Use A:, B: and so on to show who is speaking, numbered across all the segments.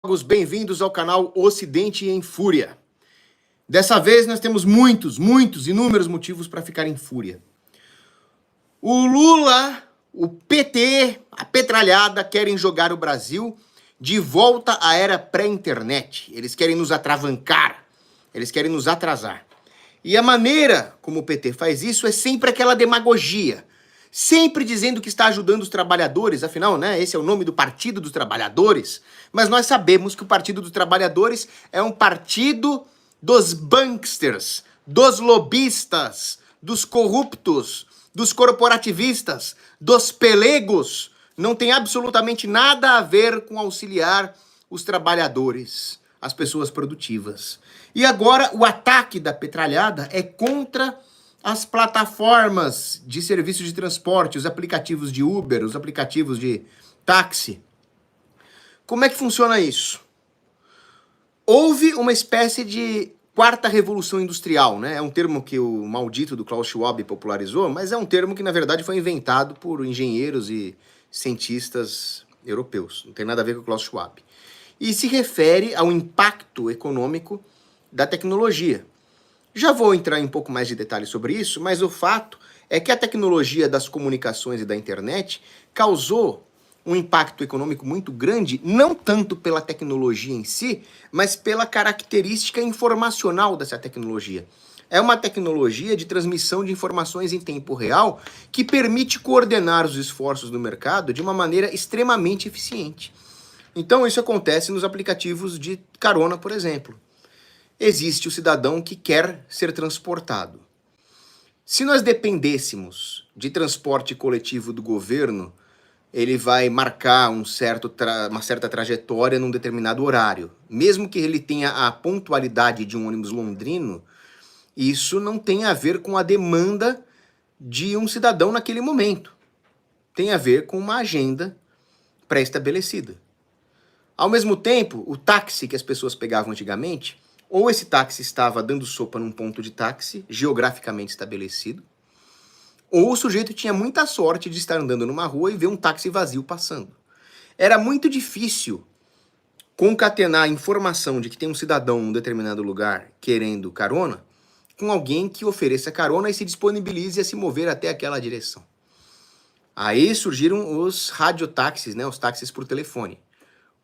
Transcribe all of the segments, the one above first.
A: Bem-vindos ao canal Ocidente em Fúria. Dessa vez nós temos inúmeros motivos para ficar em fúria. O Lula, o PT, a petralhada querem jogar o Brasil de volta à era pré-internet. Eles querem nos atravancar, eles querem nos atrasar. E a maneira como o PT faz isso é sempre aquela demagogia. Sempre dizendo que está ajudando os trabalhadores, afinal, esse é o nome do Partido dos Trabalhadores, mas nós sabemos que o Partido dos Trabalhadores é um partido dos banksters, dos lobistas, dos corruptos, dos corporativistas, dos pelegos. Não tem absolutamente nada a ver com auxiliar os trabalhadores, as pessoas produtivas. E agora o ataque da petralhada é contra as plataformas de serviços de transporte, os aplicativos de Uber, os aplicativos de táxi. Como é que funciona isso? Houve uma espécie de quarta revolução industrial, É um termo que o maldito do Klaus Schwab popularizou, mas é um termo que, na verdade, foi inventado por engenheiros e cientistas europeus. Não tem nada a ver com o Klaus Schwab. E se refere ao impacto econômico da tecnologia. Já vou entrar em um pouco mais de detalhes sobre isso, mas o fato é que a tecnologia das comunicações e da internet causou um impacto econômico muito grande, não tanto pela tecnologia em si, mas pela característica informacional dessa tecnologia. É uma tecnologia de transmissão de informações em tempo real que permite coordenar os esforços do mercado de uma maneira extremamente eficiente. Então isso acontece nos aplicativos de carona, por exemplo. Existe o cidadão que quer ser transportado. Se nós dependêssemos de transporte coletivo do governo, ele vai marcar uma certa trajetória num determinado horário. Mesmo que ele tenha a pontualidade de um ônibus londrino, isso não tem a ver com a demanda de um cidadão naquele momento. Tem a ver com uma agenda pré-estabelecida. Ao mesmo tempo, o táxi que as pessoas pegavam antigamente, ou esse táxi estava dando sopa num ponto de táxi, geograficamente estabelecido, ou o sujeito tinha muita sorte de estar andando numa rua e ver um táxi vazio passando. Era muito difícil concatenar a informação de que tem um cidadão em um determinado lugar querendo carona com alguém que ofereça carona e se disponibilize a se mover até aquela direção. Aí surgiram os radiotáxis, os táxis por telefone.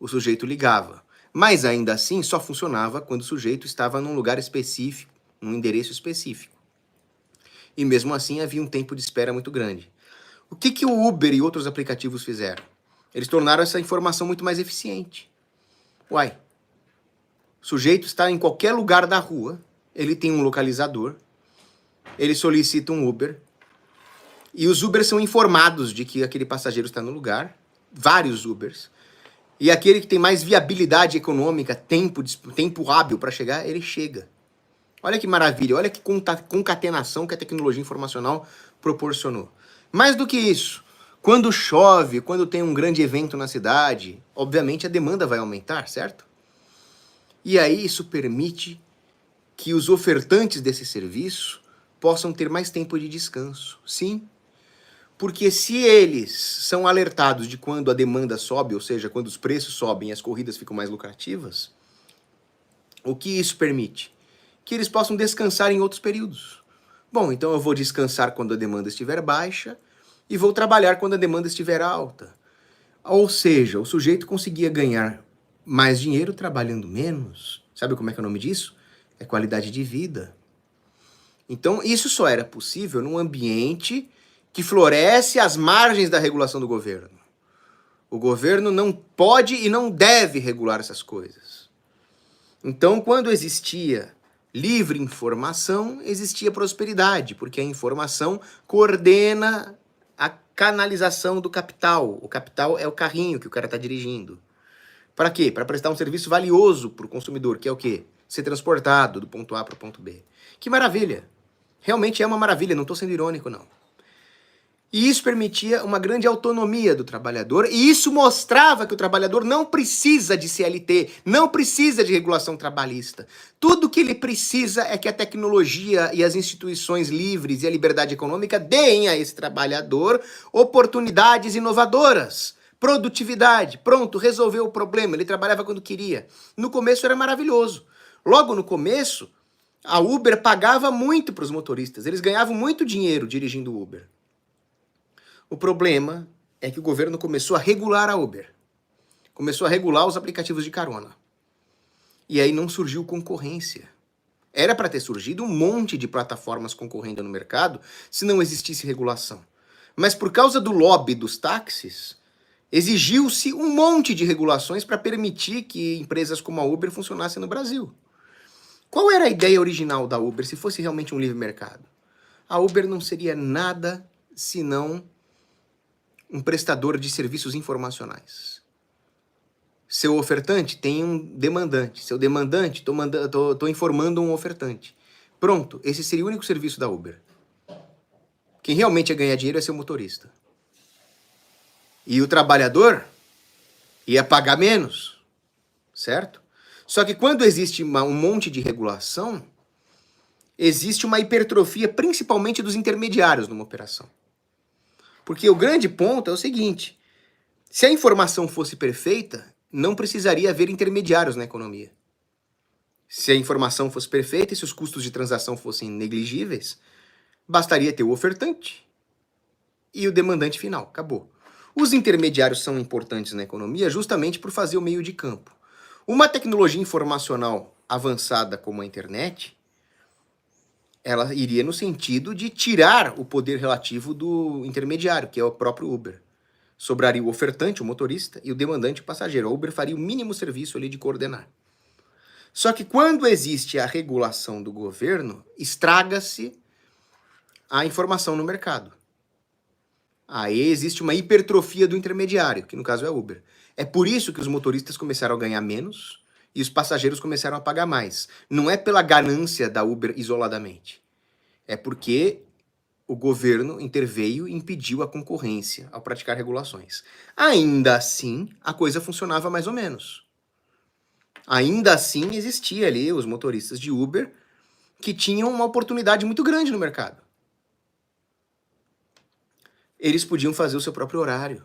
A: O sujeito ligava. Mas ainda assim só funcionava quando o sujeito estava num lugar específico, num endereço específico. E mesmo assim havia um tempo de espera muito grande. O que o Uber e outros aplicativos fizeram? Eles tornaram essa informação muito mais eficiente. O sujeito está em qualquer lugar da rua, ele tem um localizador, ele solicita um Uber, e os Ubers são informados de que aquele passageiro está no lugar, vários Ubers, e aquele que tem mais viabilidade econômica, tempo hábil para chegar, ele chega. Olha que maravilha, olha que concatenação que a tecnologia informacional proporcionou. Mais do que isso, quando chove, quando tem um grande evento na cidade, obviamente a demanda vai aumentar, certo? E aí isso permite que os ofertantes desse serviço possam ter mais tempo de descanso. Sim. Porque se eles são alertados de quando a demanda sobe, ou seja, quando os preços sobem e as corridas ficam mais lucrativas, o que isso permite? Que eles possam descansar em outros períodos. Bom, então eu vou descansar quando a demanda estiver baixa e vou trabalhar quando a demanda estiver alta. Ou seja, o sujeito conseguia ganhar mais dinheiro trabalhando menos. Sabe como é que é o nome disso? É qualidade de vida. Então isso só era possível num ambiente que floresce às margens da regulação do governo. O governo não pode e não deve regular essas coisas. Então, quando existia livre informação, existia prosperidade, porque a informação coordena a canalização do capital. O capital é o carrinho que o cara está dirigindo. Para quê? Para prestar um serviço valioso para o consumidor, que é o quê? Ser transportado do ponto A para o ponto B. Que maravilha! Realmente é uma maravilha, não estou sendo irônico, não. E isso permitia uma grande autonomia do trabalhador, e isso mostrava que o trabalhador não precisa de CLT, não precisa de regulação trabalhista. Tudo que ele precisa é que a tecnologia e as instituições livres e a liberdade econômica deem a esse trabalhador oportunidades inovadoras Produtividade, pronto, resolveu o problema, ele trabalhava quando queria. No começo era maravilhoso. Logo no começo, a Uber pagava muito para os motoristas, eles ganhavam muito dinheiro dirigindo Uber. O problema é que o governo começou a regular a Uber. Começou a regular os aplicativos de carona. E aí não surgiu concorrência. Era para ter surgido um monte de plataformas concorrendo no mercado se não existisse regulação. Mas por causa do lobby dos táxis, exigiu-se um monte de regulações para permitir que empresas como a Uber funcionassem no Brasil. Qual era a ideia original da Uber se fosse realmente um livre mercado? A Uber não seria nada senão um prestador de serviços informacionais. Seu ofertante tem um demandante. Seu demandante, tô informando um ofertante. Pronto, esse seria o único serviço da Uber. Quem realmente ia ganhar dinheiro é seu motorista. E o trabalhador ia pagar menos, certo? Só que quando existe um monte de regulação, existe uma hipertrofia principalmente dos intermediários numa operação. Porque o grande ponto é o seguinte, se a informação fosse perfeita, não precisaria haver intermediários na economia. Se a informação fosse perfeita e se os custos de transação fossem negligíveis, bastaria ter o ofertante e o demandante final. Acabou. Os intermediários são importantes na economia justamente por fazer o meio de campo. Uma tecnologia informacional avançada como a internet, ela iria no sentido de tirar o poder relativo do intermediário, que é o próprio Uber. Sobraria o ofertante, o motorista, e o demandante, o passageiro. A Uber faria o mínimo serviço ali de coordenar. Só que quando existe a regulação do governo, estraga-se a informação no mercado. Aí existe uma hipertrofia do intermediário, que no caso é a Uber. É por isso que os motoristas começaram a ganhar menos e os passageiros começaram a pagar mais. Não é pela ganância da Uber isoladamente. É porque o governo interveio e impediu a concorrência ao praticar regulações. Ainda assim, a coisa funcionava mais ou menos. Ainda assim, existia ali os motoristas de Uber que tinham uma oportunidade muito grande no mercado. Eles podiam fazer o seu próprio horário.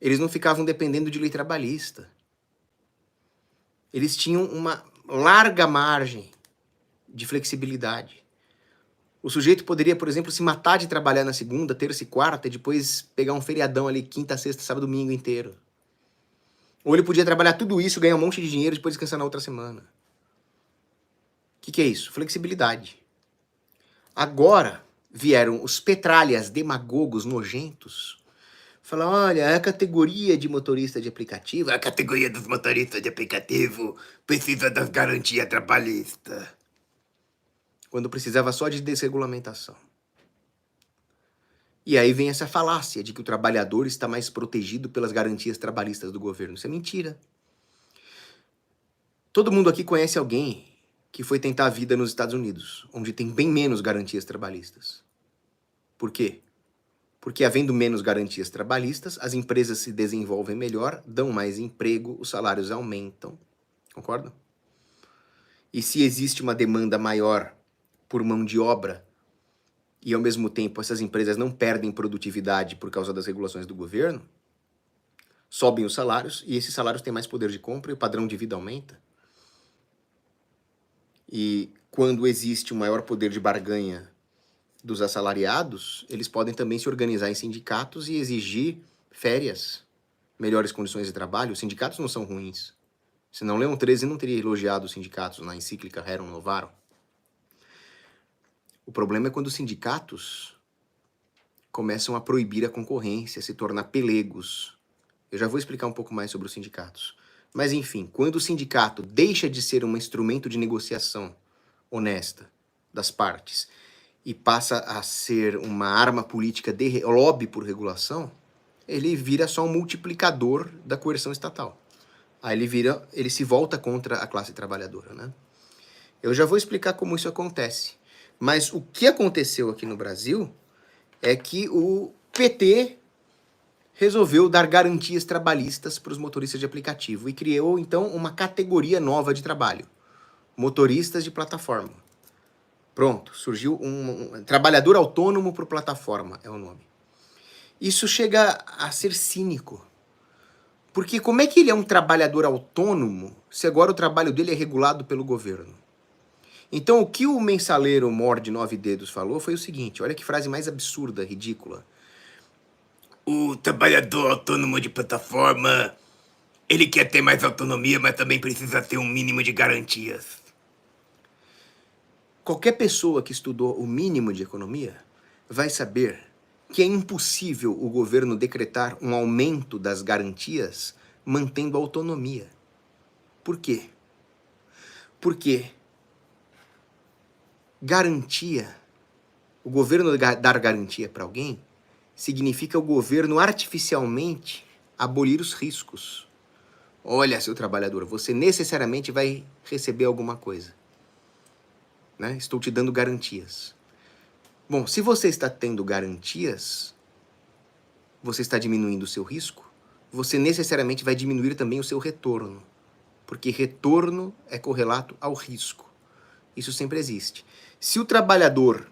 A: Eles não ficavam dependendo de lei trabalhista. Eles tinham uma larga margem de flexibilidade. O sujeito poderia, por exemplo, se matar de trabalhar na segunda, terça e quarta e depois pegar um feriadão ali, quinta, sexta, sábado, domingo inteiro. Ou ele podia trabalhar tudo isso, ganhar um monte de dinheiro e depois descansar na outra semana. O que é isso? Flexibilidade. Agora vieram os petralhas demagogos nojentos. Falar, olha, a categoria de motorista de aplicativo, a categoria dos motoristas de aplicativo precisa das garantias trabalhistas. Quando precisava só de desregulamentação. E aí vem essa falácia de que o trabalhador está mais protegido pelas garantias trabalhistas do governo. Isso é mentira. Todo mundo aqui conhece alguém que foi tentar a vida nos Estados Unidos, onde tem bem menos garantias trabalhistas. Por quê? Porque havendo menos garantias trabalhistas, as empresas se desenvolvem melhor, dão mais emprego, os salários aumentam. Concordam? E se existe uma demanda maior por mão de obra, e ao mesmo tempo essas empresas não perdem produtividade por causa das regulações do governo, sobem os salários, e esses salários têm mais poder de compra e o padrão de vida aumenta. E quando existe um maior poder de barganha dos assalariados, eles podem também se organizar em sindicatos e exigir férias, melhores condições de trabalho. Os sindicatos não são ruins. Senão Leão XIII não teria elogiado os sindicatos na encíclica Rerum Novarum. O problema é quando os sindicatos começam a proibir a concorrência, se tornar pelegos. Eu já vou explicar um pouco mais sobre os sindicatos. Mas enfim, quando o sindicato deixa de ser um instrumento de negociação honesta das partes e passa a ser uma arma política de lobby por regulação, ele vira só um multiplicador da coerção estatal. Aí ele se volta contra a classe trabalhadora, né? Eu já vou explicar como isso acontece. Mas o que aconteceu aqui no Brasil é que o PT resolveu dar garantias trabalhistas para os motoristas de aplicativo e criou, então, uma categoria nova de trabalho. Motoristas de plataforma. Pronto, surgiu um trabalhador autônomo por plataforma, é o nome. Isso chega a ser cínico. Porque como é que ele é um trabalhador autônomo se agora o trabalho dele é regulado pelo governo? Então o que o mensaleiro Mor de Nove Dedos falou foi o seguinte, olha que frase mais absurda, ridícula. O trabalhador autônomo de plataforma, ele quer ter mais autonomia, mas também precisa ter um mínimo de garantias. Qualquer pessoa que estudou o mínimo de economia vai saber que é impossível o governo decretar um aumento das garantias mantendo a autonomia. Por quê? Porque garantia, o governo dar garantia para alguém, significa o governo artificialmente abolir os riscos. Olha, seu trabalhador, você necessariamente vai receber alguma coisa. Né? Estou te dando garantias. Bom, se você está tendo garantias, você está diminuindo o seu risco, você necessariamente vai diminuir também o seu retorno. Porque retorno é correlato ao risco. Isso sempre existe. Se o trabalhador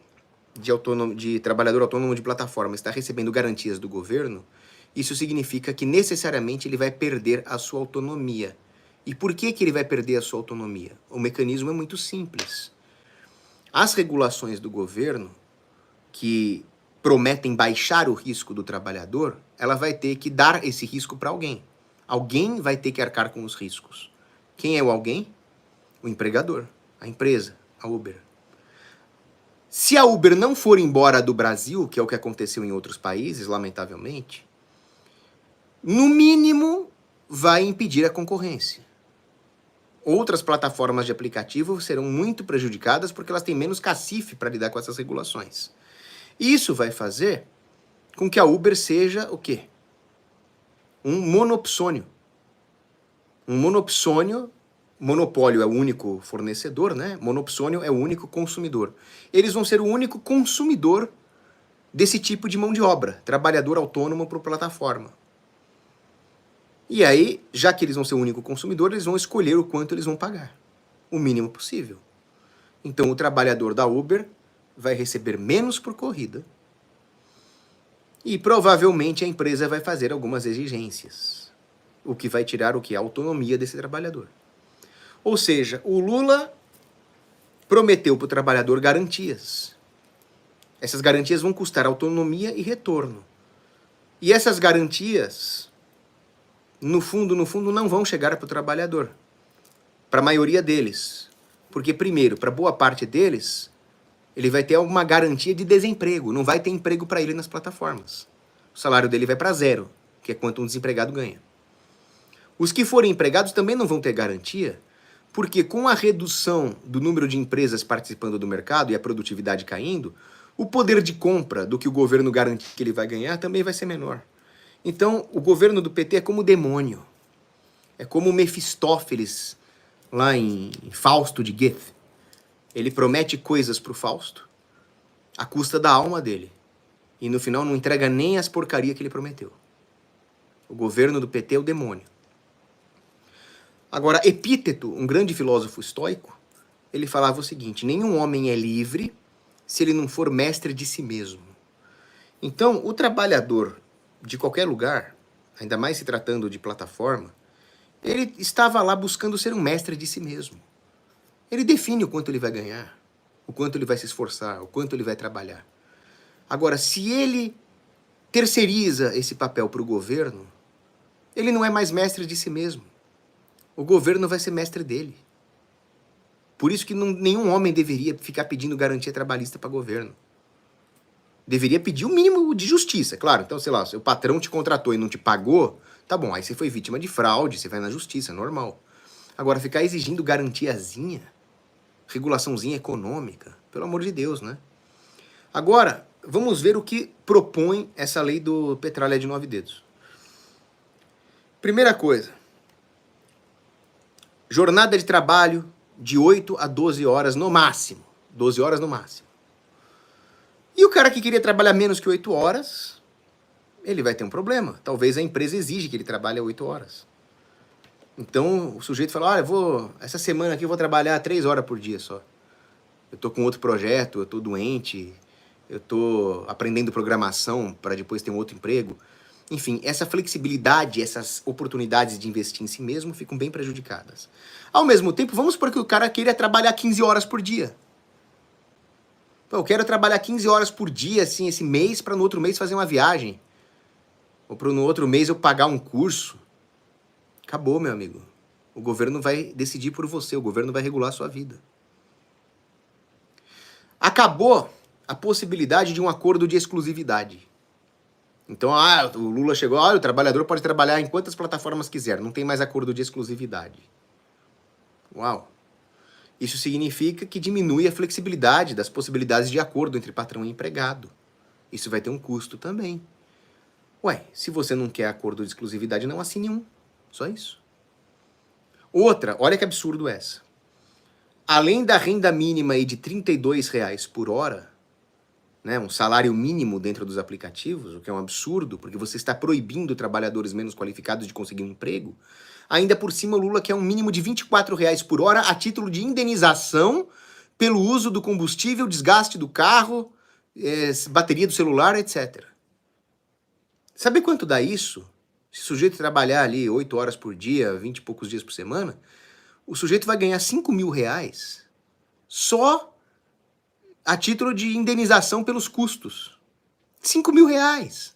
A: trabalhador autônomo de plataforma está recebendo garantias do governo, isso significa que necessariamente ele vai perder a sua autonomia. E por que ele vai perder a sua autonomia? O mecanismo é muito simples. As regulações do governo, que prometem baixar o risco do trabalhador, ela vai ter que dar esse risco para alguém. Alguém vai ter que arcar com os riscos. Quem é o alguém? O empregador, a empresa, a Uber. Se a Uber não for embora do Brasil, que é o que aconteceu em outros países, lamentavelmente, no mínimo vai impedir a concorrência. Outras plataformas de aplicativo serão muito prejudicadas porque elas têm menos cacife para lidar com essas regulações. Isso vai fazer com que a Uber seja o quê? Um monopsônio. Um monopsônio, monopólio é o único fornecedor, né? Monopsônio é o único consumidor. Eles vão ser o único consumidor desse tipo de mão de obra, trabalhador autônomo por plataforma. E aí, já que eles vão ser o único consumidor, eles vão escolher o quanto eles vão pagar. O mínimo possível. Então, o trabalhador da Uber vai receber menos por corrida e provavelmente a empresa vai fazer algumas exigências, o que vai tirar o que? A autonomia desse trabalhador. Ou seja, o Lula prometeu para o trabalhador garantias. Essas garantias vão custar autonomia e retorno. E essas garantias, no fundo, não vão chegar para o trabalhador. Para a maioria deles. Porque, primeiro, para boa parte deles, ele vai ter uma garantia de desemprego. Não vai ter emprego para ele nas plataformas. O salário dele vai para zero, que é quanto um desempregado ganha. Os que forem empregados também não vão ter garantia, porque com a redução do número de empresas participando do mercado e a produtividade caindo, o poder de compra do que o governo garante que ele vai ganhar também vai ser menor. Então, o governo do PT é como o demônio. É como o Mefistófeles, lá em Fausto de Goethe. Ele promete coisas para o Fausto, à custa da alma dele. E no final não entrega nem as porcarias que ele prometeu. O governo do PT é o demônio. Agora, Epíteto, um grande filósofo estoico, ele falava o seguinte: nenhum homem é livre se ele não for mestre de si mesmo. Então, o trabalhador de qualquer lugar, ainda mais se tratando de plataforma, ele estava lá buscando ser um mestre de si mesmo. Ele define o quanto ele vai ganhar, o quanto ele vai se esforçar, o quanto ele vai trabalhar. Agora, se ele terceiriza esse papel para o governo, ele não é mais mestre de si mesmo. O governo vai ser mestre dele. Por isso que nenhum homem deveria ficar pedindo garantia trabalhista para o governo. Deveria pedir o mínimo de justiça, claro. Então, sei lá, se o patrão te contratou e não te pagou, tá bom, aí você foi vítima de fraude, você vai na justiça, normal. Agora, ficar exigindo garantiazinha, regulaçãozinha econômica, pelo amor de Deus, né? Agora, vamos ver o que propõe essa lei do Petralha de 9 dedos. Primeira coisa, jornada de trabalho de 8 a 12 horas no máximo. 12 horas no máximo. E o cara que queria trabalhar menos que 8 horas, ele vai ter um problema. Talvez a empresa exige que ele trabalhe 8 horas. Então o sujeito fala, olha, essa semana aqui eu vou trabalhar 3 horas por dia só. Eu tô com outro projeto, eu tô doente, eu tô aprendendo programação para depois ter um outro emprego. Enfim, essa flexibilidade, essas oportunidades de investir em si mesmo ficam bem prejudicadas. Ao mesmo tempo, vamos supor que o cara queira trabalhar 15 horas por dia. Pô, eu quero trabalhar 15 horas por dia, assim, esse mês, para no outro mês fazer uma viagem. Ou para no outro mês eu pagar um curso. Acabou, meu amigo. O governo vai decidir por você, o governo vai regular a sua vida. Acabou a possibilidade de um acordo de exclusividade. Então, o Lula chegou, o trabalhador pode trabalhar em quantas plataformas quiser, não tem mais acordo de exclusividade. Uau! Isso significa que diminui a flexibilidade das possibilidades de acordo entre patrão e empregado. Isso vai ter um custo também. Ué, se você não quer acordo de exclusividade, não assine um. Só isso. Outra, olha que absurdo essa. Além da renda mínima aí de R$ 32 por hora, né, um salário mínimo dentro dos aplicativos, o que é um absurdo, porque você está proibindo trabalhadores menos qualificados de conseguir um emprego, ainda por cima o Lula quer um mínimo de R$ 24 por hora a título de indenização pelo uso do combustível, desgaste do carro, bateria do celular, etc. Sabe quanto dá isso? Se o sujeito trabalhar ali 8 horas por dia, 20 e poucos dias por semana, o sujeito vai ganhar R$ 5.000 só a título de indenização pelos custos. R$ 5.000.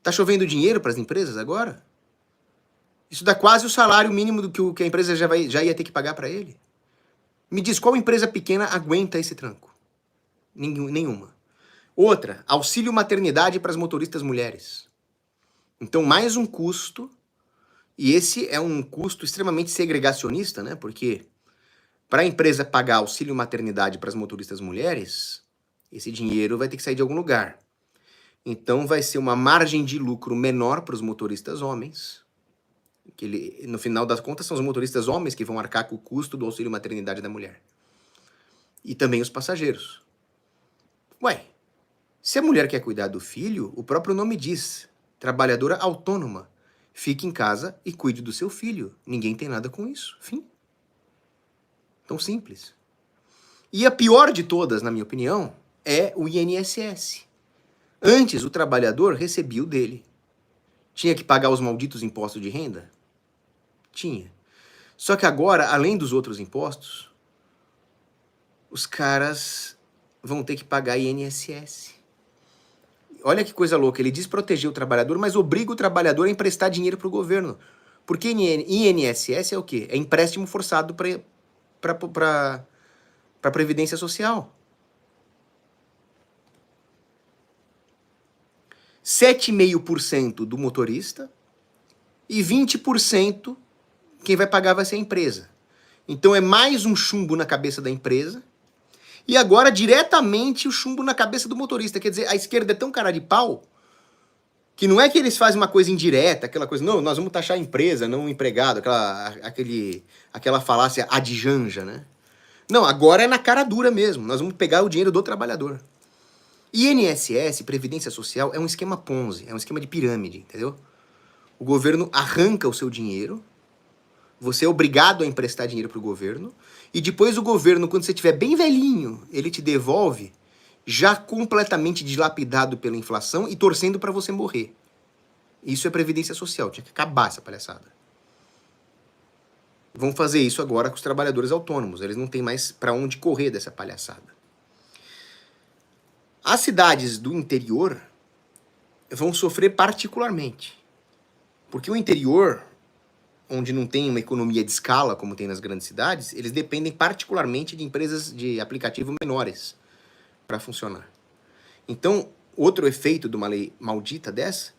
A: Tá chovendo dinheiro para as empresas agora? Isso dá quase o salário mínimo do que a empresa já ia ter que pagar para ele. Me diz, qual empresa pequena aguenta esse tranco? Nenhuma. Outra, auxílio maternidade para as motoristas mulheres. Então, mais um custo, e esse é um custo extremamente segregacionista, né? Porque para a empresa pagar auxílio maternidade para as motoristas mulheres, esse dinheiro vai ter que sair de algum lugar. Então vai ser uma margem de lucro menor para os motoristas homens, que no final das contas são os motoristas homens que vão arcar com o custo do auxílio maternidade da mulher. E também os passageiros. Ué, se a mulher quer cuidar do filho, o próprio nome diz, trabalhadora autônoma. Fique em casa e cuide do seu filho. Ninguém tem nada com isso. Fim. Tão simples. E a pior de todas, na minha opinião, é o INSS. Antes, o trabalhador recebia o dele. Tinha que pagar os malditos impostos de renda? Tinha. Só que agora, além dos outros impostos, os caras vão ter que pagar INSS. Olha que coisa louca, ele diz proteger o trabalhador, mas obriga o trabalhador a emprestar dinheiro para o governo. Porque INSS é o quê? É empréstimo forçado para a Previdência Social. 7,5% do motorista e 20% quem vai pagar vai ser a empresa. Então é mais um chumbo na cabeça da empresa e agora diretamente o chumbo na cabeça do motorista. Quer dizer, a esquerda é tão cara de pau que não é que eles fazem uma coisa indireta, aquela coisa, não, nós vamos taxar a empresa, não o empregado, aquela falácia adjanja, né? Não, agora é na cara dura mesmo, nós vamos pegar o dinheiro do trabalhador. INSS, Previdência Social, é um esquema Ponzi, é um esquema de pirâmide, entendeu? O governo arranca o seu dinheiro, você é obrigado a emprestar dinheiro para o governo, e depois o governo, quando você estiver bem velhinho, ele te devolve já completamente dilapidado pela inflação e torcendo para você morrer. Isso é Previdência Social, tinha que acabar essa palhaçada. Vão fazer isso agora com os trabalhadores autônomos, eles não têm mais para onde correr dessa palhaçada. As cidades do interior vão sofrer particularmente, porque o interior, onde não tem uma economia de escala como tem nas grandes cidades, eles dependem particularmente de empresas de aplicativo menores para funcionar. Então, outro efeito de uma lei maldita dessa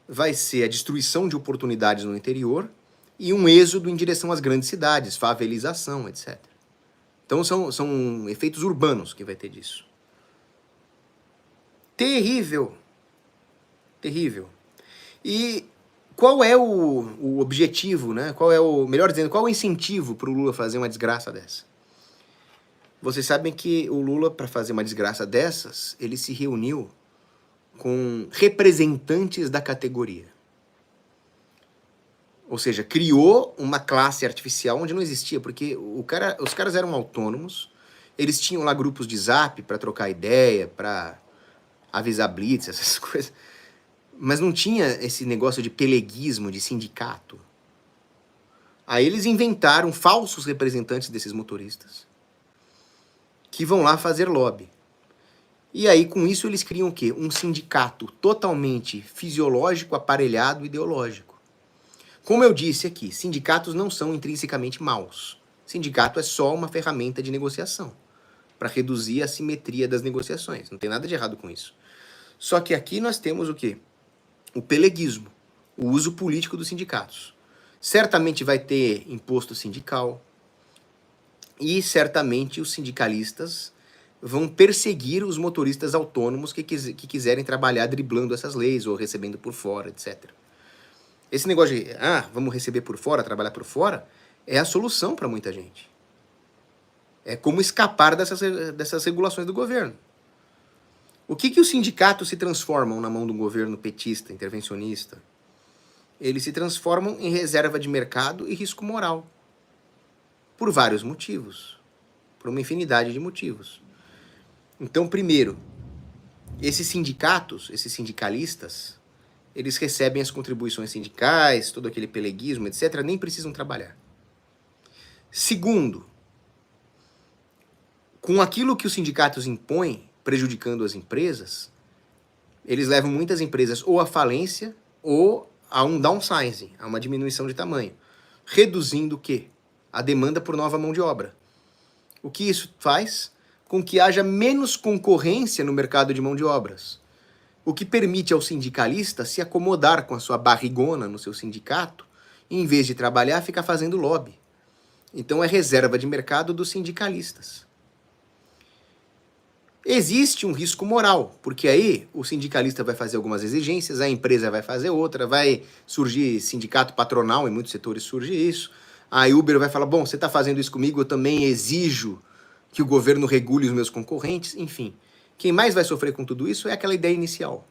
A: vai ser a destruição de oportunidades no interior e um êxodo em direção às grandes cidades, favelização, etc. Então são efeitos urbanos que vai ter disso. Terrível. Terrível. E qual é o objetivo, né? Melhor dizendo, qual é o incentivo para o Lula fazer uma desgraça dessa? Vocês sabem que o Lula, para fazer uma desgraça dessas, ele se reuniu com representantes da categoria. Ou seja, criou uma classe artificial onde não existia, porque os caras eram autônomos, eles tinham lá grupos de zap para trocar ideia, para avisar blitz, essas coisas. Mas não tinha esse negócio de peleguismo, de sindicato. Aí eles inventaram falsos representantes desses motoristas que vão lá fazer lobby. E aí, com isso, eles criam o quê? Um sindicato totalmente fisiológico, aparelhado, ideológico. Como eu disse aqui, sindicatos não são intrinsecamente maus. Sindicato é só uma ferramenta de negociação para reduzir a simetria das negociações. Não tem nada de errado com isso. Só que aqui nós temos o quê? O peleguismo, o uso político dos sindicatos. Certamente vai ter imposto sindical e certamente os sindicalistas vão perseguir os motoristas autônomos que quiserem trabalhar driblando essas leis ou recebendo por fora, etc. Esse negócio de, vamos receber por fora, trabalhar por fora, é a solução para muita gente. É como escapar dessas regulações do governo. O que os sindicatos se transformam na mão de um governo petista, intervencionista? Eles se transformam em reserva de mercado e risco moral. Por vários motivos. Por uma infinidade de motivos. Então, primeiro, esses sindicatos, esses sindicalistas, eles recebem as contribuições sindicais, todo aquele peleguismo, etc., nem precisam trabalhar. Segundo, com aquilo que os sindicatos impõem, prejudicando as empresas, eles levam muitas empresas ou à falência ou a um downsizing, a uma diminuição de tamanho, reduzindo o quê? A demanda por nova mão de obra. O que isso faz? Com que haja menos concorrência no mercado de mão de obras, o que permite ao sindicalista se acomodar com a sua barrigona no seu sindicato e, em vez de trabalhar, ficar fazendo lobby. Então é reserva de mercado dos sindicalistas. Existe um risco moral, porque aí o sindicalista vai fazer algumas exigências, a empresa vai fazer outra, vai surgir sindicato patronal, em muitos setores surge isso, a Uber vai falar, bom, você está fazendo isso comigo, eu também exijo que o governo regule os meus concorrentes, enfim. Quem mais vai sofrer com tudo isso é aquela ideia inicial.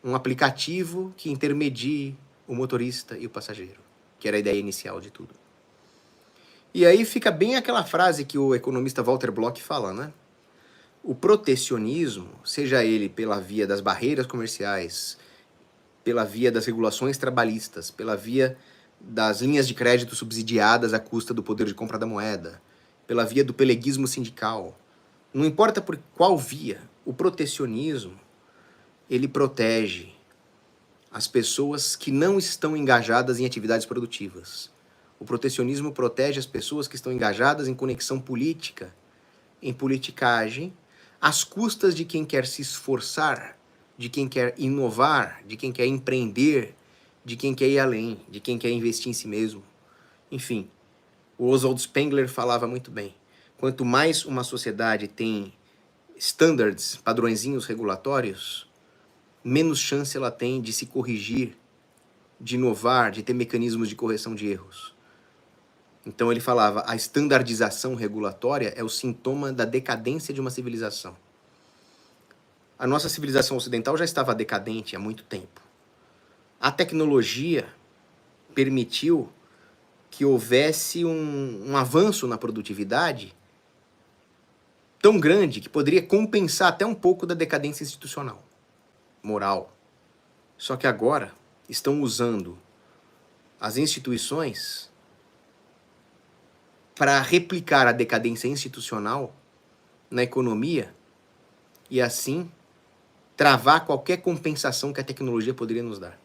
A: Um aplicativo que intermedie o motorista e o passageiro, que era a ideia inicial de tudo. E aí fica bem aquela frase que o economista Walter Block fala, né? O protecionismo, seja ele pela via das barreiras comerciais, pela via das regulações trabalhistas, pela via das linhas de crédito subsidiadas à custa do poder de compra da moeda, pela via do peleguismo sindical, não importa por qual via, o protecionismo, ele protege as pessoas que não estão engajadas em atividades produtivas. O protecionismo protege as pessoas que estão engajadas em conexão política, em politicagem, às custas de quem quer se esforçar, de quem quer inovar, de quem quer empreender, de quem quer ir além, de quem quer investir em si mesmo. Enfim, o Oswald Spengler falava muito bem. Quanto mais uma sociedade tem standards, padrõezinhos regulatórios, menos chance ela tem de se corrigir, de inovar, de ter mecanismos de correção de erros. Então ele falava, a estandardização regulatória é o sintoma da decadência de uma civilização. A nossa civilização ocidental já estava decadente há muito tempo. A tecnologia permitiu que houvesse um avanço na produtividade tão grande que poderia compensar até um pouco da decadência institucional, moral. Só que agora estão usando as instituições para replicar a decadência institucional na economia e assim travar qualquer compensação que a tecnologia poderia nos dar.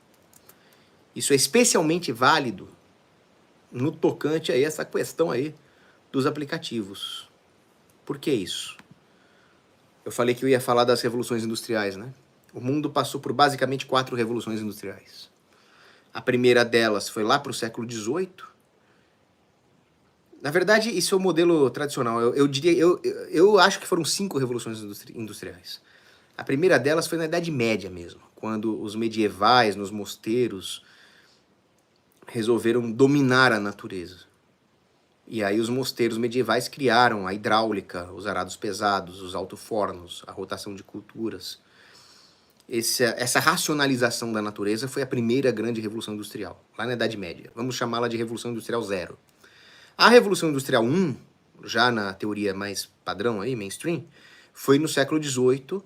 A: Isso é especialmente válido no tocante a essa questão aí dos aplicativos. Por que isso? Eu falei que eu ia falar das revoluções industriais, né? O mundo passou por basicamente 4 revoluções industriais. A primeira delas foi lá para o século XVIII. Na verdade, isso é o modelo tradicional. Eu acho que foram 5 revoluções industriais. A primeira delas foi na Idade Média mesmo, quando os medievais, nos mosteiros, resolveram dominar a natureza. E aí os mosteiros medievais criaram a hidráulica, os arados pesados, os alto-fornos, a rotação de culturas. Essa racionalização da natureza foi a primeira grande revolução industrial, lá na Idade Média. Vamos chamá-la de Revolução Industrial 0. A Revolução Industrial 1, já na teoria mais padrão, aí, mainstream, foi no século XVIII,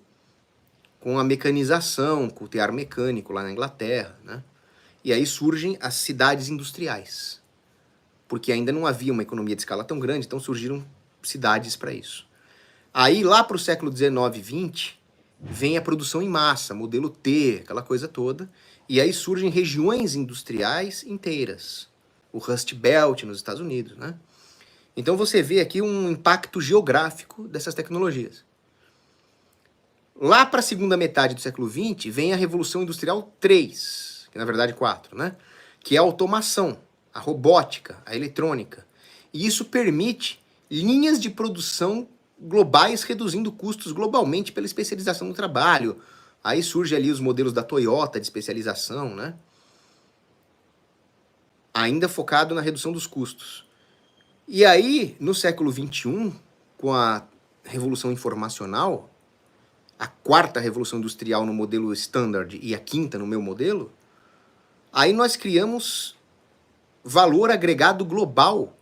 A: com a mecanização, com o tear mecânico lá na Inglaterra, né? E aí surgem as cidades industriais, porque ainda não havia uma economia de escala tão grande, então surgiram cidades para isso. Aí lá para o século XIX e XX, vem a produção em massa, modelo T, aquela coisa toda, e aí surgem regiões industriais inteiras. O Rust Belt nos Estados Unidos, né? Então você vê aqui um impacto geográfico dessas tecnologias. Lá para a segunda metade do século XX, vem a Revolução Industrial 3, que na verdade 4, né? Que é a automação, a robótica, a eletrônica. E isso permite linhas de produção globais, reduzindo custos globalmente pela especialização do trabalho. Aí surge ali os modelos da Toyota de especialização, né? Ainda focado na redução dos custos. E aí, no século XXI, com a Revolução Informacional, a quarta Revolução Industrial no modelo Standard e a quinta no meu modelo, aí nós criamos valor agregado global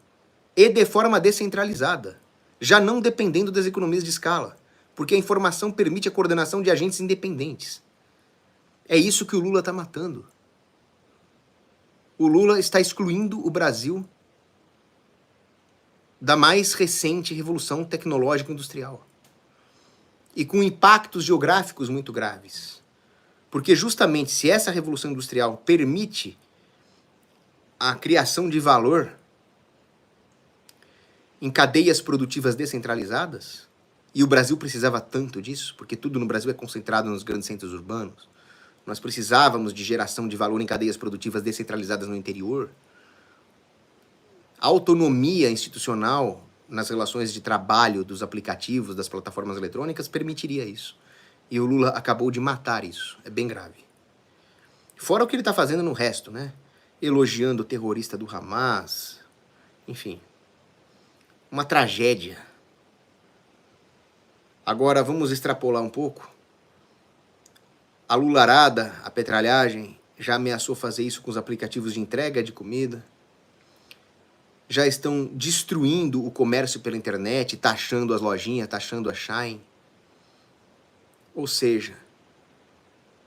A: e de forma descentralizada, já não dependendo das economias de escala, porque a informação permite a coordenação de agentes independentes. É isso que o Lula está matando. O Lula está excluindo o Brasil da mais recente revolução tecnológico-industrial. E com impactos geográficos muito graves. Porque justamente se essa revolução industrial permite a criação de valor em cadeias produtivas descentralizadas, e o Brasil precisava tanto disso, porque tudo no Brasil é concentrado nos grandes centros urbanos, nós precisávamos de geração de valor em cadeias produtivas descentralizadas no interior, a autonomia institucional nas relações de trabalho dos aplicativos, das plataformas eletrônicas, permitiria isso. E o Lula acabou de matar isso. É bem grave. Fora o que ele está fazendo no resto, né? Elogiando o terrorista do Hamas. Enfim. Uma tragédia. Agora vamos extrapolar um pouco. A Lularada, a petralhagem, já ameaçou fazer isso com os aplicativos de entrega de comida. Já estão destruindo o comércio pela internet, taxando as lojinhas, taxando a Shine. Ou seja,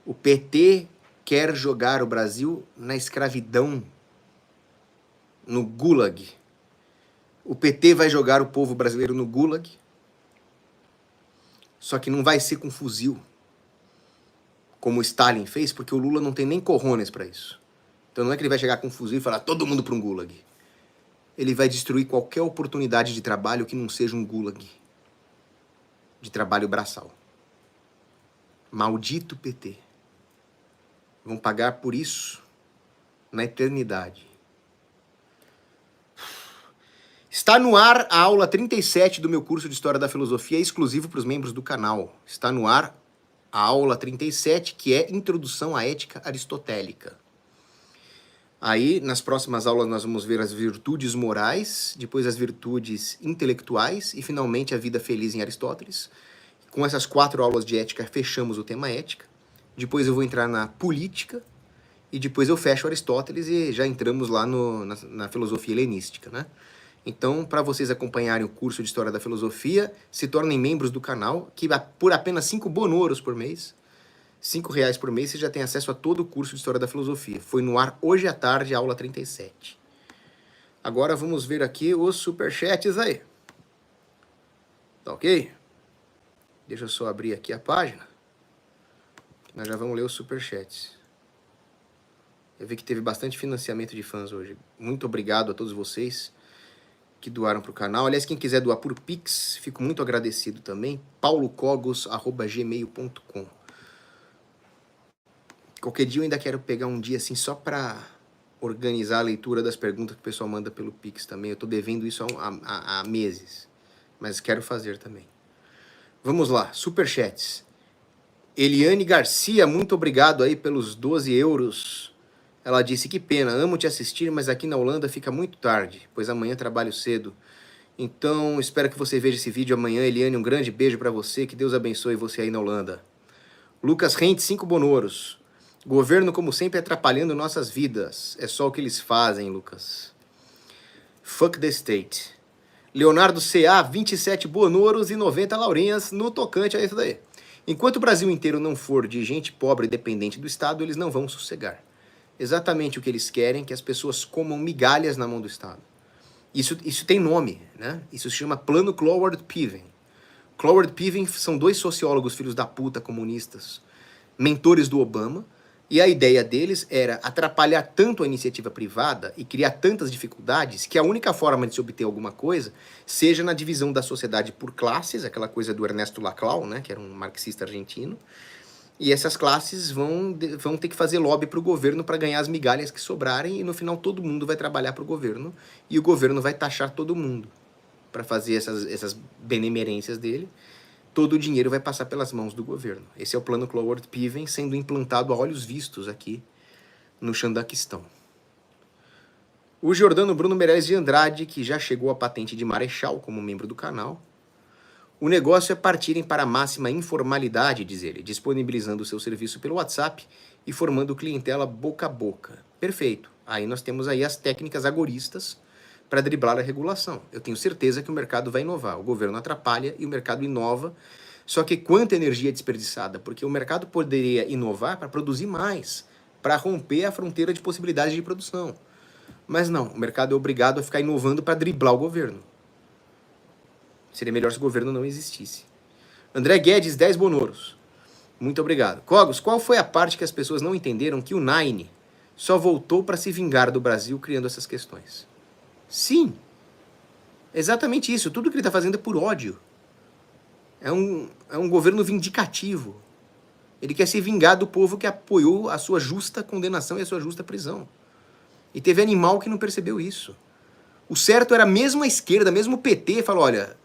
A: o PT quer jogar o Brasil na escravidão, no Gulag. O PT vai jogar o povo brasileiro no Gulag, só que não vai ser com fuzil, como o Stalin fez, porque o Lula não tem nem cojones para isso. Então não é que ele vai chegar com um fuzil e falar todo mundo para um Gulag. Ele vai destruir qualquer oportunidade de trabalho que não seja um Gulag, de trabalho braçal. Maldito PT. Vão pagar por isso na eternidade. Está no ar a aula 37 do meu curso de História da Filosofia, exclusivo para os membros do canal. Está no ar a aula 37, que é Introdução à Ética Aristotélica. Aí, nas próximas aulas, nós vamos ver as virtudes morais, depois as virtudes intelectuais e, finalmente, a vida feliz em Aristóteles. Com essas 4 aulas de ética, fechamos o tema ética. Depois eu vou entrar na política e depois eu fecho Aristóteles e já entramos lá na filosofia helenística, né? Então, para vocês acompanharem o curso de História da Filosofia, se tornem membros do canal, que por apenas 5 bonoros por mês, R$5 por mês, você já tem acesso a todo o curso de História da Filosofia. Foi no ar hoje à tarde, a aula 37. Agora vamos ver aqui os superchats aí. Tá ok? Deixa eu só abrir aqui a página. Nós já vamos ler os superchats. Eu vi que teve bastante financiamento de fãs hoje. Muito obrigado a todos vocês que doaram para o canal. Aliás, quem quiser doar por Pix, fico muito agradecido também. paulocogos@gmail.com. Qualquer dia eu ainda quero pegar um dia assim só para organizar a leitura das perguntas que o pessoal manda pelo Pix também. Eu tô devendo isso há meses, mas quero fazer também. Vamos lá, superchats. Eliane Garcia, muito obrigado aí pelos 12 euros. Ela disse, que pena, amo te assistir, mas aqui na Holanda fica muito tarde, pois amanhã trabalho cedo. Então, espero que você veja esse vídeo amanhã. Eliane, um grande beijo para você, que Deus abençoe você aí na Holanda. Lucas Rente, 5 bonoros. Governo, como sempre, atrapalhando nossas vidas. É só o que eles fazem, Lucas. Fuck the state. Leonardo C.A., 27 bonoros e 90 laurinhas no tocante a isso daí. Enquanto o Brasil inteiro não for de gente pobre e dependente do Estado, eles não vão sossegar. Exatamente o que eles querem, que as pessoas comam migalhas na mão do Estado. Isso tem nome, né? Isso se chama Plano Cloward-Piven. Cloward-Piven são dois sociólogos filhos da puta comunistas, mentores do Obama, e a ideia deles era atrapalhar tanto a iniciativa privada e criar tantas dificuldades que a única forma de se obter alguma coisa seja na divisão da sociedade por classes, aquela coisa do Ernesto Laclau, né, que era um marxista argentino, e essas classes vão ter que fazer lobby para o governo para ganhar as migalhas que sobrarem, e no final todo mundo vai trabalhar para o governo, e o governo vai taxar todo mundo para fazer essas benemerências dele. Todo o dinheiro vai passar pelas mãos do governo. Esse é o plano Cloward-Piven sendo implantado a olhos vistos aqui no Xandaquistão. O Jordano Bruno Meirelles de Andrade, que já chegou à patente de marechal como membro do canal. O negócio é partirem para a máxima informalidade, diz ele, disponibilizando o seu serviço pelo WhatsApp e formando clientela boca a boca. Perfeito. Aí nós temos aí as técnicas agoristas para driblar a regulação. Eu tenho certeza que o mercado vai inovar. O governo atrapalha e o mercado inova. Só que quanta energia é desperdiçada? Porque o mercado poderia inovar para produzir mais, para romper a fronteira de possibilidades de produção. Mas não, o mercado é obrigado a ficar inovando para driblar o governo. Seria melhor se o governo não existisse. André Guedes, 10 bonoros. Muito obrigado. Cogos, qual foi a parte que as pessoas não entenderam que o Nine só voltou para se vingar do Brasil criando essas questões? Sim, exatamente isso. Tudo que ele está fazendo é por ódio. É um governo vindicativo. Ele quer se vingar do povo que apoiou a sua justa condenação e a sua justa prisão. E teve animal que não percebeu isso. O certo era mesmo a esquerda, mesmo o PT, falou, olha,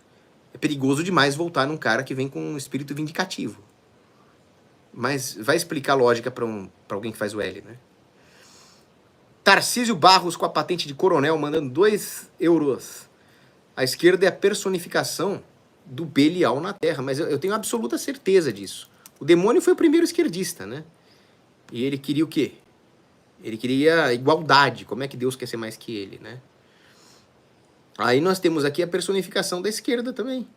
A: é perigoso demais voltar num cara que vem com um espírito vindicativo. Mas vai explicar a lógica para alguém que faz o L, né? Tarcísio Barros com a patente de coronel mandando 2 euros. A esquerda é a personificação do Belial na Terra, mas eu tenho absoluta certeza disso. O demônio foi o primeiro esquerdista, né? E ele queria o quê? Ele queria igualdade. Como é que Deus quer ser mais que ele, né? Aí nós temos aqui a personificação da esquerda também.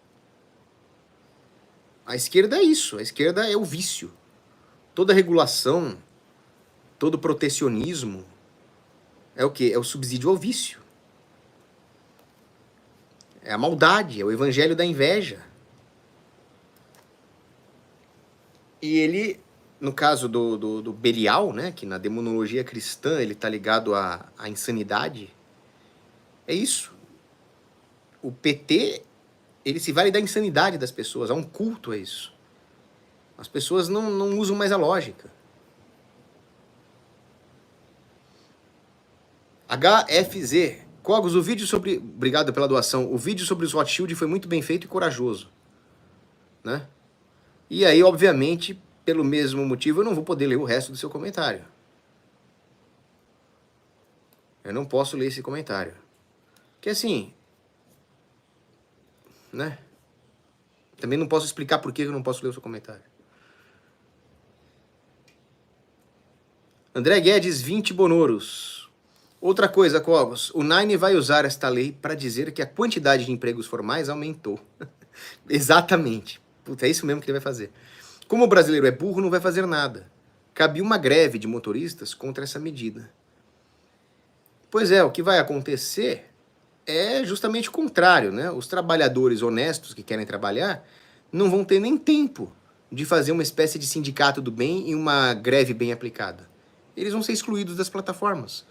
A: A esquerda é isso. A esquerda é o vício. Toda regulação, todo protecionismo é o quê? É o subsídio ao vício. É a maldade, é o evangelho da inveja. E ele, no caso do Belial, né, que na demonologia cristã ele está ligado à insanidade, é isso. O PT, ele se vale da insanidade das pessoas, há um culto a isso. As pessoas não usam mais a lógica. HFZ, Cogos, o vídeo sobre... Obrigado pela doação. O vídeo sobre os Rothschild foi muito bem feito e corajoso, né? E aí, obviamente, pelo mesmo motivo, eu não vou poder ler o resto do seu comentário. Eu não posso ler esse comentário. Porque assim, né? Também não posso explicar por que eu não posso ler o seu comentário. André Guedes, 20 bonoros. Outra coisa, Cogos, o Nine vai usar esta lei para dizer que a quantidade de empregos formais aumentou. Exatamente. Puta, é isso mesmo que ele vai fazer. Como o brasileiro é burro, não vai fazer nada. Cabia uma greve de motoristas contra essa medida. Pois é, o que vai acontecer é justamente o contrário, né? Os trabalhadores honestos que querem trabalhar não vão ter nem tempo de fazer uma espécie de sindicato do bem e uma greve bem aplicada. Eles vão ser excluídos das plataformas.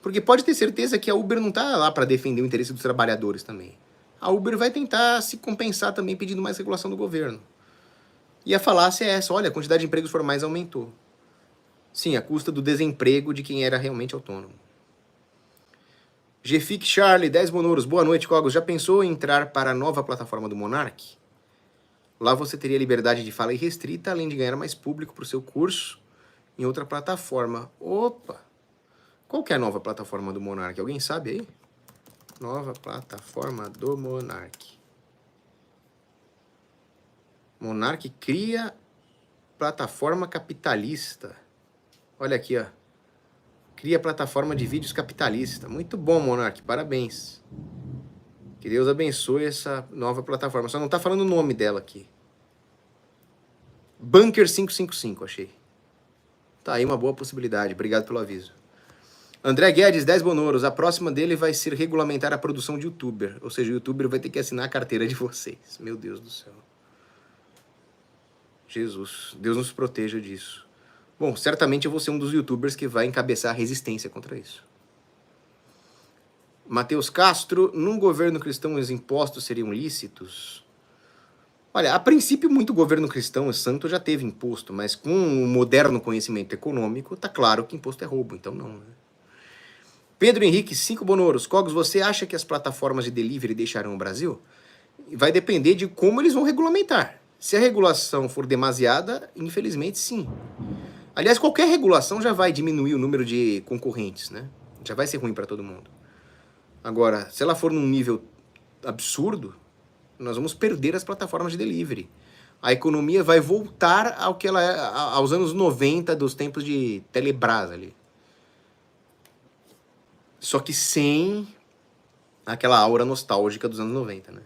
A: Porque pode ter certeza que a Uber não está lá para defender o interesse dos trabalhadores também. A Uber vai tentar se compensar também pedindo mais regulação do governo. E a falácia é essa, olha, a quantidade de empregos formais aumentou. Sim, a custa do desemprego de quem era realmente autônomo. Gefic Charlie, 10 bonoros. Boa noite, Cogos. Já pensou em entrar para a nova plataforma do Monark? Lá você teria liberdade de fala irrestrita, além de ganhar mais público para o seu curso em outra plataforma. Opa! Qual que é a nova plataforma do Monark? Alguém sabe aí? Nova plataforma do Monark. Monark cria plataforma capitalista. Olha aqui, ó. Cria plataforma de vídeos capitalista. Muito bom, Monark. Parabéns. Que Deus abençoe essa nova plataforma. Só não tá falando o nome dela aqui. Bunker 555, achei. Tá aí uma boa possibilidade. Obrigado pelo aviso. André Guedes, 10 bonoros. A próxima dele vai ser regulamentar a produção de youtuber. Ou seja, o youtuber vai ter que assinar a carteira de vocês. Meu Deus do céu. Jesus, Deus nos proteja disso. Bom, certamente eu vou ser um dos youtubers que vai encabeçar a resistência contra isso. Matheus Castro, num governo cristão os impostos seriam lícitos? Olha, a princípio muito governo cristão e santo já teve imposto, mas com o moderno conhecimento econômico, tá claro que imposto é roubo, então não, né? Pedro Henrique, 5 bonoros. Cogos, você acha que as plataformas de delivery deixarão o Brasil? Vai depender de como eles vão regulamentar. Se a regulação for demasiada, infelizmente sim. Aliás, qualquer regulação já vai diminuir o número de concorrentes, né? Já vai ser ruim para todo mundo. Agora, se ela for num nível absurdo, nós vamos perder as plataformas de delivery. A economia vai voltar ao que ela é aos anos 90, dos tempos de Telebrás ali. Só que sem aquela aura nostálgica dos anos 90, né?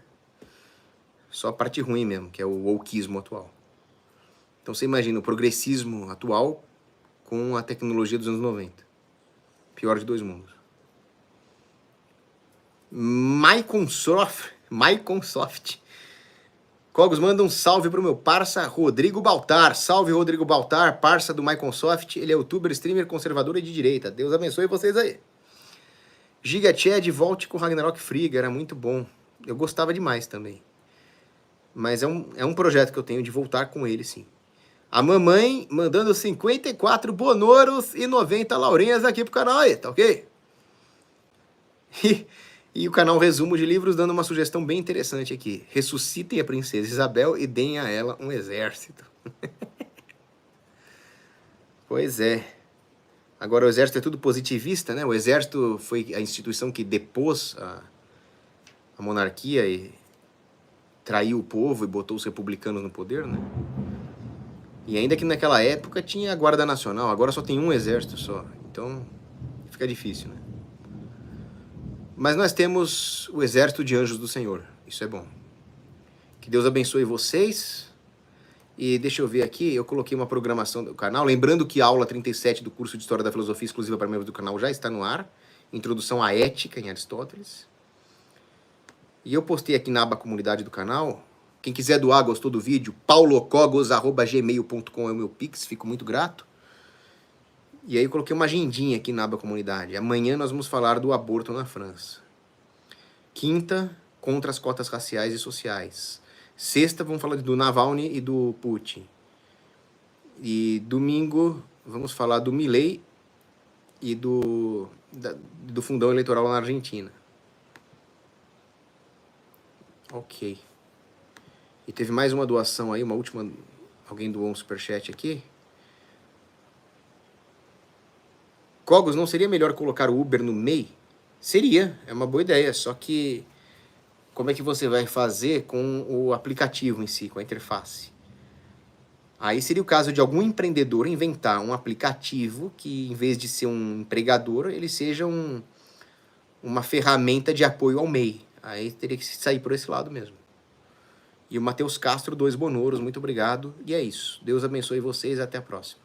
A: Só a parte ruim mesmo, que é o wokeismo atual. Então você imagina o progressismo atual com a tecnologia dos anos 90. Pior de dois mundos. Microsoft. Cogos, manda um salve pro meu parça Rodrigo Baltar. Salve, Rodrigo Baltar, parça do Microsoft. Ele é youtuber, streamer, conservador e de direita. Deus abençoe vocês aí. Giga Chad, volte com Ragnarok Friga. Era muito bom. Eu gostava demais também. Mas é um projeto que eu tenho de voltar com ele, sim. A mamãe mandando 54 bonoros e 90 laurinhas aqui pro canal aí, tá ok? E o canal Resumo de Livros dando uma sugestão bem interessante aqui. Ressuscitem a princesa Isabel e deem a ela um exército. Pois é. Agora o exército é tudo positivista, né? O exército foi a instituição que depôs a monarquia e traiu o povo e botou os republicanos no poder, né? E ainda que naquela época tinha a Guarda Nacional, agora só tem um exército só. Então fica difícil, né? Mas nós temos o exército de anjos do Senhor. Isso é bom. Que Deus abençoe vocês. E deixa eu ver aqui, eu coloquei uma programação do canal. Lembrando que a aula 37 do curso de História da Filosofia exclusiva para membros do canal já está no ar. Introdução à Ética em Aristóteles. E eu postei aqui na aba comunidade do canal. Quem quiser doar, gostou do vídeo, paulocogos@gmail.com é o meu pix, fico muito grato. E aí eu coloquei uma agendinha aqui na aba comunidade. Amanhã nós vamos falar do aborto na França. Quinta, contra as cotas raciais e sociais. Sexta, vamos falar do Navalny e do Putin. E domingo, vamos falar do Milei e do fundão eleitoral lá na Argentina. Ok. E teve mais uma doação aí, uma última... Alguém doou um superchat aqui. Cogos, não seria melhor colocar o Uber no MEI? Seria, é uma boa ideia, só que como é que você vai fazer com o aplicativo em si, com a interface? Aí seria o caso de algum empreendedor inventar um aplicativo que, em vez de ser um empregador, ele seja uma ferramenta de apoio ao MEI. Aí teria que sair por esse lado mesmo. E o Matheus Castro, 2 bonoros, muito obrigado. E é isso. Deus abençoe vocês, até a próxima.